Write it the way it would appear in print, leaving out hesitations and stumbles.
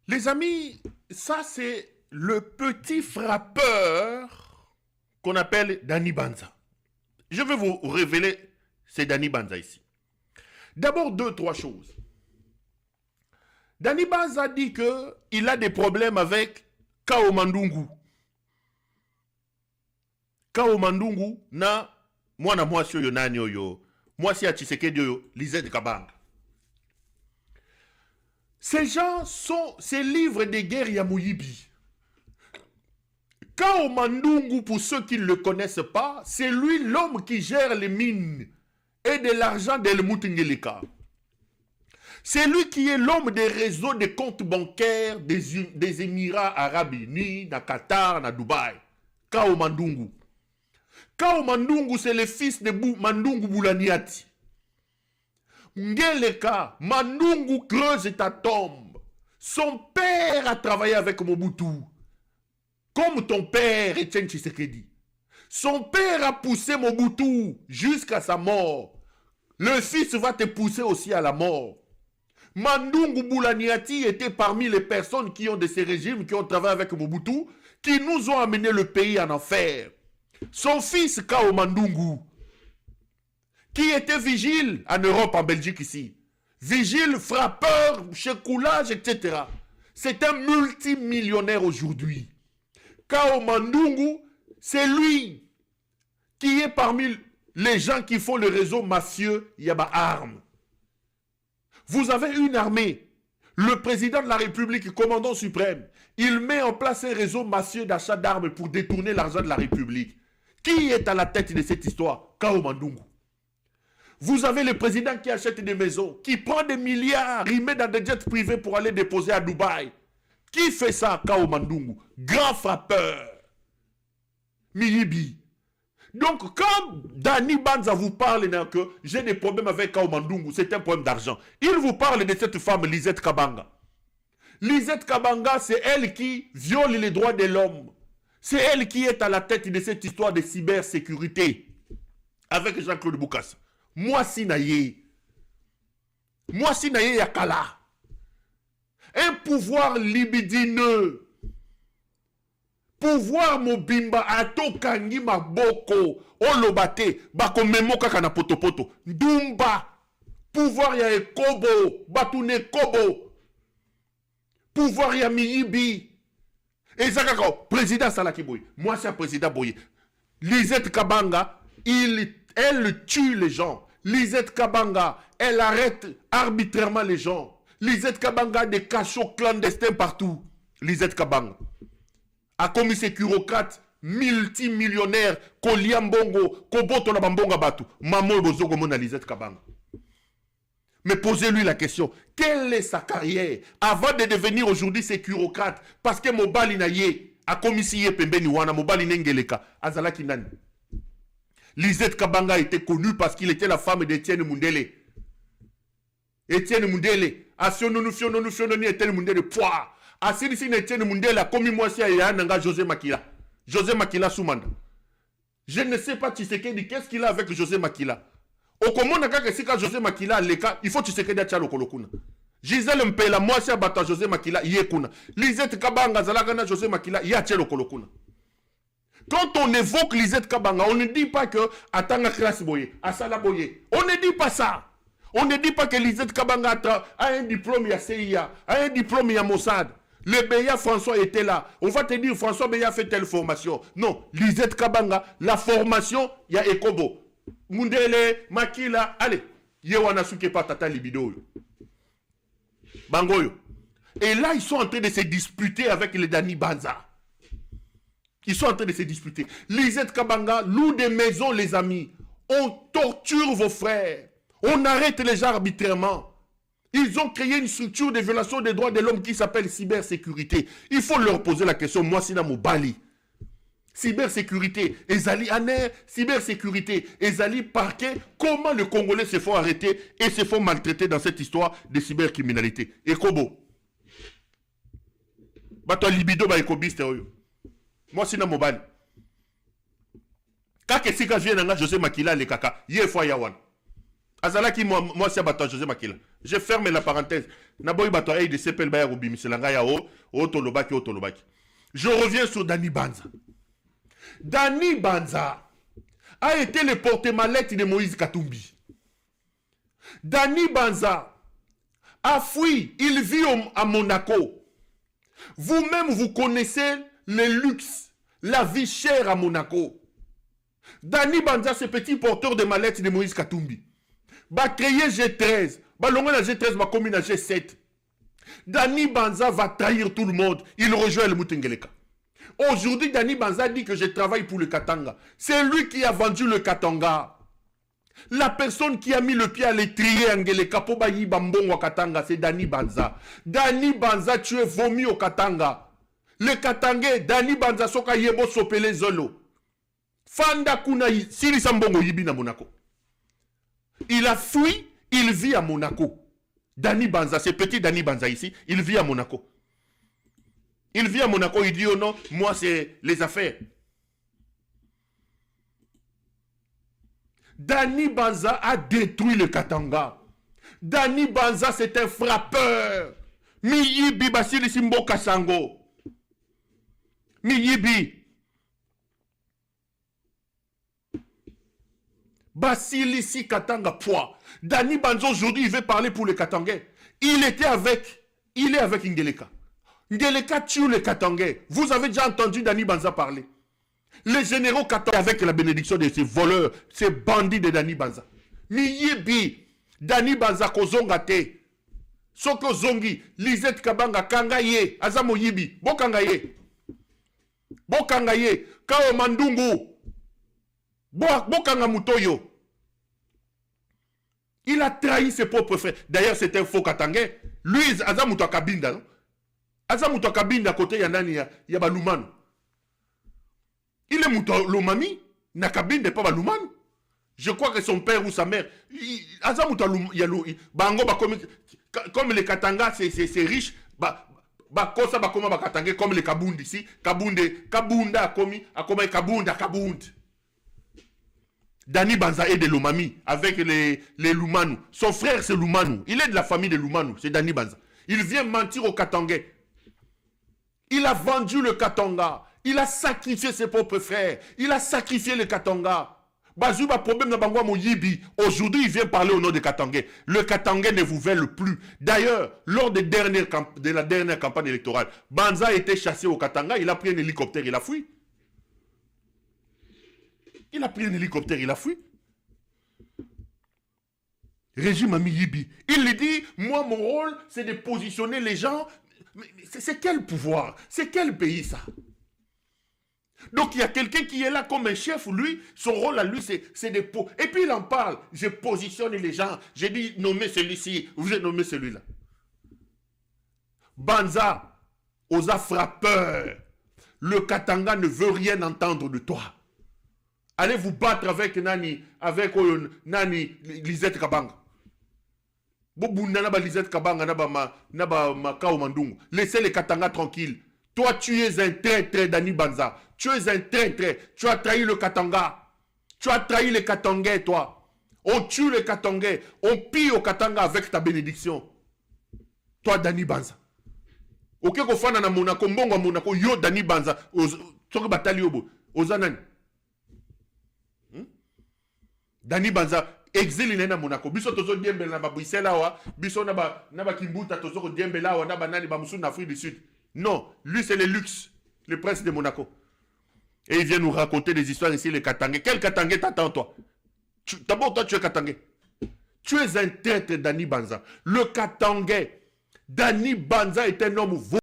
Les amis, ça c'est le petit frappeur qu'on appelle Danny Banza. Je vais vous révéler c'est Danny Banza ici. D'abord, deux, trois choses. Danny Banza dit qu'il a des problèmes avec Kao Mandungu. Kao Mandungu na mwana mwasi oyo nani oyo. Mwasi ya Tshisekedi oyo, Lisette Kabanga. Ces gens sont ces livres de guerre Yamuyibi. Kao Mandungu, pour ceux qui ne le connaissent pas, c'est lui l'homme qui gère les mines et de l'argent d'El Moutingeleka. C'est lui qui est l'homme des réseaux de comptes bancaires des Émirats Arabes Unis, na Qatar, na Dubaï. Kao Mandungu. Kao Mandungu, c'est le fils de Mandungu Boulaniati. Ngeleka, Mandungu creuse ta tombe. Son père a travaillé avec Mobutu. Comme ton père, Etienne Tshisekedi. Son père a poussé Mobutu jusqu'à sa mort. Le fils va te pousser aussi à la mort. Mandungu Boulaniati était parmi les personnes qui ont de ces régimes, qui ont travaillé avec Mobutu, qui nous ont amené le pays en enfer. Son fils, Kao Mandungu, qui était vigile en Europe, en Belgique ici. Vigile, frappeur, checoulage, etc. C'est un multimillionnaire aujourd'hui. Kao Mandungu, c'est lui qui est parmi les gens qui font le réseau mafieux Yaba Armes. Vous avez une armée. Le président de la République, commandant suprême, il met en place un réseau mafieux d'achat d'armes pour détourner l'argent de la République. Qui est à la tête de cette histoire? Kao Mandungu. Vous avez le président qui achète des maisons, qui prend des milliards, il met dans des jets privés pour aller déposer à Dubaï. Qui fait ça? Kao Mandungu. Grand frappeur. Miyibi. Donc, quand Danny Banza vous parle que j'ai des problèmes avec Kao Mandungu, c'est un problème d'argent. Il vous parle de cette femme, Lisette Kabanga. Lisette Kabanga, c'est elle qui viole les droits de l'homme. C'est elle qui est à la tête de cette histoire de cybersécurité. Avec Jean-Claude Boukas. Moi, Sinaye Yakala. Un pouvoir libidineux. Pouvoir mobimba atokangi maboko olobate bako memo kaka na potopoto ndumba pouvoir ya ekobo batune kobo pouvoir ya miyibi ezakaka président Salaki Boye moi c'est un président Boye Lisette Kabanga elle tue les gens. Lisette Kabanga elle arrête arbitrairement les gens. Lisette Kabanga a des cachots clandestins partout. Lisette Kabanga a commis ses bureaucrates multimillionnaires, Koliambongo, Koboto na Bambonga Batu, Maman Bozogo Mona Lisette Kabanga. Mais posez-lui la question, quelle est sa carrière avant de devenir aujourd'hui ses bureaucrates? Parce que Mobali Naye a commis si Pembeni Wana, Mobali Nengeleka, Azalaki Nani. Lisette Kabanga a été connue parce qu'il était la femme d'Etienne Mundele. Etienne Mundele, a Siononu Etienne Mundele, poids. Asiri si Etienne Mundele a commis moi si a nanga José Makila. José Makila Soumanda. Je ne sais pas Tshisekedi qu'est-ce qu'il a avec José Makila. Au comment n'a qu'à sika José Makila leka, il faut Tshisekedi a tchalo kolokuna. Gisèle Mpela moi si a bata José Makila yekuna. Lisette Kabanga zalagana José Makila ya tchalo kolokuna. Quand on évoque Lisette Kabanga, on ne dit pas que Atanga Kras Boye, Asala Boye. On ne dit pas ça. On ne dit pas que Lisette Kabanga a un diplôme à CIA, a un diplôme à Mossad. Le Beya François était là. On va te dire François Beya fait telle formation. Non, Lisette Kabanga, la formation, il y a Ekobo. Mundele, Makila, allez. Yewana Suke Patata Libido. Bangoyo. Et là, ils sont en train de se disputer avec les Danny Banza. Ils sont en train de se disputer. Lisette Kabanga loue des maisons, les amis. On torture vos frères. On arrête les gens arbitrairement. Ils ont créé une structure de violation des droits de l'homme qui s'appelle cybersécurité. Il faut leur poser la question. Moi, c'est dans mon bali. Cybersécurité, Ezali Aner, cybersécurité, Ezali Parquet. Comment les Congolais se font arrêter et se font maltraiter dans cette histoire de cybercriminalité? Et Kobo. Bato libido ba ekobiste oyo. Moi, c'est dans mon bali. Quand que si quand je viens dans José Makila le kaka, yé fois yawan. Azalaki moi c'est battu José Makila. Je ferme la parenthèse. Je reviens sur Dani Banza. Dani Banza a été le porte-mallette de Moïse Katumbi. Dani Banza a fui, il vit à Monaco. Vous-même, vous connaissez le luxe, la vie chère à Monaco. Dani Banza, ce petit porteur de mallette de Moïse Katumbi, va créer G13, va longuer la G13, va communiquer la G7. Dani Banza va trahir tout le monde. Il rejoint le Moutengeleka. Aujourd'hui, Dani Banza dit que je travaille pour le Katanga. C'est lui qui a vendu le Katanga. La personne qui a mis le pied à l'étrier Angeleka pour bayi bambon au Katanga, c'est Dani Banza. Dani Banza, tu es vomi au Katanga. Le Katanga, Dani Banza, soka yebo sopele zolo. Fanda kuna sili sambongo yibi na Monaco. Il a fui, il vit à Monaco. Dani Banza, c'est petit Dani Banza ici, il vit à Monaco. Il vit à Monaco, il dit oh non, moi c'est les affaires. Dani Banza a détruit le Katanga. Dani Banza c'est un frappeur. Miyibi Basili Simbo Kasango. Miyibi. Basilisi Katanga poids. Dani Banza aujourd'hui il veut parler pour les Katangais. Il est avec Ngeleka. Ngeleka tue les Katangais. Vous avez déjà entendu Dani Banza parler. Les généraux Katangais avec la bénédiction de ces voleurs, ces bandits de Dani Banza. Miyibi, Dani Banza kozongate. Soko zongi, Lisette Kabanga kangaye, azamo yibi, bokangaye. Bokangaye, kao mandungu. Bokanga Mutoyo. Il a trahi ses propres frères. D'ailleurs, c'est un faux Katangais. Lui, Azamuto Kabinda. Non? Azamuto Kabinda, à côté, il y a Balumano. Il est Mouto Lomami. Nakabinda n'est pas Balumano. Je crois que son père ou sa mère. Azamuto Bango, comme les Katanga, c'est riche. Kosa bakoma bakatangé comme les Kabundi ici. Kabunda a commis Kabunda. Dani Banza est de Lomami avec les Lumanu. Son frère c'est Lumanu. Il est de la famille de Lumanu. C'est Dani Banza. Il vient mentir au Katangais. Il a vendu le Katanga. Il a sacrifié ses propres frères. Il a sacrifié le Katanga. Bazuba problème dans Bangwa Moyibi. Aujourd'hui, il vient parler au nom des Katangais. Le Katangais ne vous veut plus. D'ailleurs, lors de la dernière campagne électorale, Banza a été chassé au Katanga. Il a pris un hélicoptère. Il a fui. Il a pris un hélicoptère, il a fui. Régime Ami Yibi. Il lui dit, moi mon rôle, c'est de positionner les gens. Mais c'est quel pouvoir? C'est quel pays ça? Donc il y a quelqu'un qui est là comme un chef, lui, son rôle à lui, c'est de... Et puis il en parle, je positionne les gens, j'ai dit, nommez celui-ci, vous avez nommé celui-là. Banza, Oza frappeur, le Katanga ne veut rien entendre de toi. Allez vous battre avec Nani, Lisette Kabanga. Lisette Kabanga, laissez les Katanga tranquilles. Toi, tu es un traître, Dani Banza. Tu es un traître. Tu as trahi le Katanga. Tu as trahi les Katangais, toi. On tue les Katangais. On pille au Katanga avec ta bénédiction. Toi, Dani Banza. Ok, ko fana na Monaco, mbongo Monaco, yo Dani Banza. Soki batali yobo. Ozanani. Dani Banza, exil na Monaco. Biso tozo diembe na ba Bruxelles wa, biso na ba Kimbuta tozo diembe la wa na ba nani ba musu na Afrique du Sud. Non, lui c'est le luxe, le prince de Monaco. Et il vient nous raconter des histoires ici, les Katangais. Quel Katangais t'attends toi? D'abord toi tu es Katangais. Tu es un traître Dani Banza. Le Katangais, Dani Banza est un homme